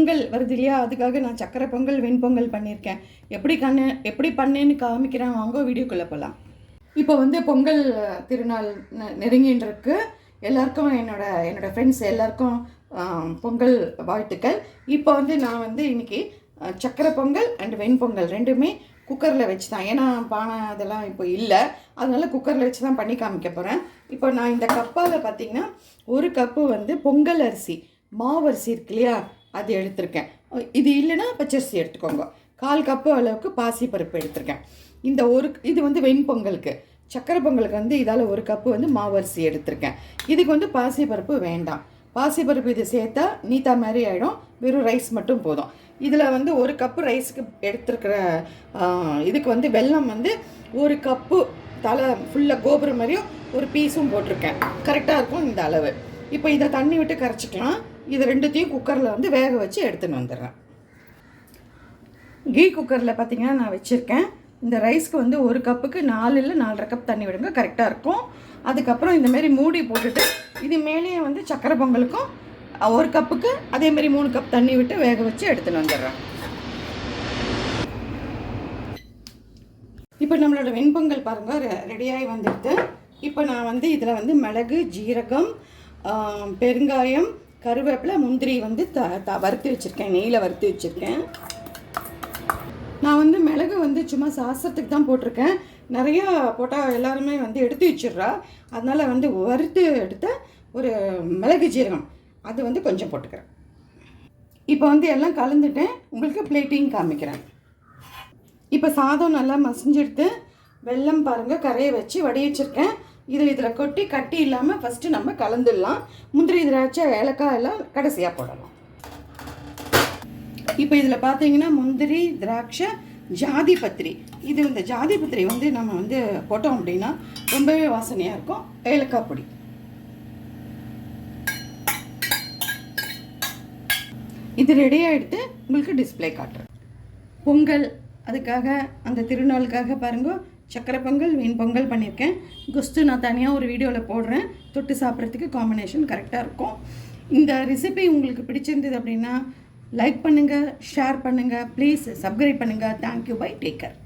பொங்கல் வருது இல்லையா, அதுக்காக நான் சக்கரை பொங்கல் வெண்பொங்கல் பண்ணியிருக்கேன். எப்படி பண்ணேன்னு காமிக்கிறேன், வாங்க வீடியோக்குள்ளே போகலாம். இப்போ வந்து பொங்கல் திருநாள் நெருங்கின்னு இருக்கு. எல்லாருக்கும் என்னோடய ஃப்ரெண்ட்ஸ் எல்லாருக்கும் பொங்கல் வாழ்த்துக்கள். இப்போ வந்து நான் வந்து இன்றைக்கி சக்கரை பொங்கல் அண்ட் வெண்பொங்கல் ரெண்டுமே குக்கரில் வச்சு தான், ஏன்னா பானை அதெல்லாம் இப்போ இல்லை, அதனால் குக்கரில் வச்சு தான் பண்ணி காமிக்க போகிறேன். இப்போ நான் இந்த கப்பால் பார்த்திங்கன்னா 1 கப்பு வந்து பொங்கல் அரிசி மாவரிசி இருக்கு இல்லையா, அது எடுத்திருக்கேன். இது இல்லைன்னா பச்சரிசி எடுத்துக்கோங்க. 1/4 கப்பு அளவுக்கு பாசிப்பருப்பு எடுத்திருக்கேன். இது வந்து வெண்பொங்கலுக்கு. சக்கரை பொங்கலுக்கு வந்து இதால் 1 கப்பு வந்து மாவரிசி எடுத்திருக்கேன். இதுக்கு வந்து பாசிப்பருப்பு வேண்டாம். பாசிப்பருப்பு இது சேர்த்தா நீத்தா மாதிரி ஆகிடும், வெறும் ரைஸ் மட்டும் போதும். இதில் வந்து 1 கப்பு ரைஸுக்கு எடுத்துருக்கிற இதுக்கு வந்து வெல்லம் வந்து 1 கப்பு தலை ஃபுல்லாக கோபுரம் மாதிரியும் ஒரு பீஸும் போட்டிருக்கேன். கரெக்டாக இருக்கும் இந்த அளவு. இப்போ இதை தண்ணி விட்டு கரைச்சிக்கலாம். இது ரெண்டுத்தையும் குக்கரில் வந்து வேக வச்சு எடுத்துன்னு வந்துடுறேன். கீ குக்கரில் பார்த்திங்கன்னா நான் வச்சுருக்கேன். இந்த ரைஸ்க்கு வந்து 1 கப்புக்கு 4 இல்லை 4.5 கப் தண்ணி விடுங்க, கரெக்டாக இருக்கும். அதுக்கப்புறம் இந்தமாரி மூடி போட்டுட்டு இது மேலேயே வந்து சக்கரை பொங்கலுக்கும் 1 கப்புக்கு அதேமாரி 3 கப் தண்ணி விட்டு வேக வச்சு எடுத்துன்னு வந்துடுறேன். இப்போ நம்மளோட வெண்பொங்கல் பாருங்கள் ரெடியாகி வந்துடுது. இப்போ நான் வந்து இதில் வந்து மிளகு, ஜீரகம், பெருங்காயம், கருவேப்பிலை, முந்திரி வந்து வறுத்து வச்சுருக்கேன், நெய்யில் வறுத்து வச்சுருக்கேன். நான் வந்து மிளகு வந்து சும்மா சாஸ்திரத்துக்கு தான் போட்டிருக்கேன். நிறையா போட்டால் எல்லாருமே வந்து எடுத்து வச்சிடுறா, அதனால் வந்து வறுத்து எடுத்த ஒரு மிளகு ஜீரகம் அது வந்து கொஞ்சம் போட்டுக்கிறேன். இப்போ வந்து எல்லாம் கலந்துட்டேன், உங்களுக்கு பிளேட்டிங் காமிக்கிறேன். இப்போ சாதம் நல்லா மசிஞ்செடுத்து வெல்லம் பாருங்கள் கரையை வச்சு வடி வச்சுருக்கேன். இதில் கொட்டி கட்டி இல்லாமல் ஃபஸ்ட்டு நம்ம கலந்துடலாம். முந்திரி, திராட்சை, ஏலக்காய் எல்லாம் கடைசியாக போடலாம். இப்போ இதில் பார்த்தீங்கன்னா முந்திரி, திராட்சை, ஜாதி பத்திரி. இந்த ஜாதி பத்திரி வந்து நம்ம வந்து போட்டோம் அப்படின்னா ரொம்பவே வாசனையாக இருக்கும். ஏலக்காய் பொடி. இது ரெடியாக எடுத்து உங்களுக்கு டிஸ்பிளே காட்டுறேன். பொங்கல் அதுக்காக அந்த திருநாளுக்காக பாருங்கள் சக்கரை பொங்கல் வெண்பொங்கல் பண்ணியிருக்கேன். குஸ்து நான் தனியாக ஒரு வீடியோவில் போடுறேன், தொட்டு சாப்பிட்றதுக்கு காம்பினேஷன் கரெக்டாக இருக்கும். இந்த ரெசிபி உங்களுக்கு பிடிச்சிருந்தது அப்படின்னா லைக் பண்ணுங்கள், ஷேர் பண்ணுங்கள், ப்ளீஸ் சப்ஸ்கிரைப் பண்ணுங்கள். Thank you, bye, take care.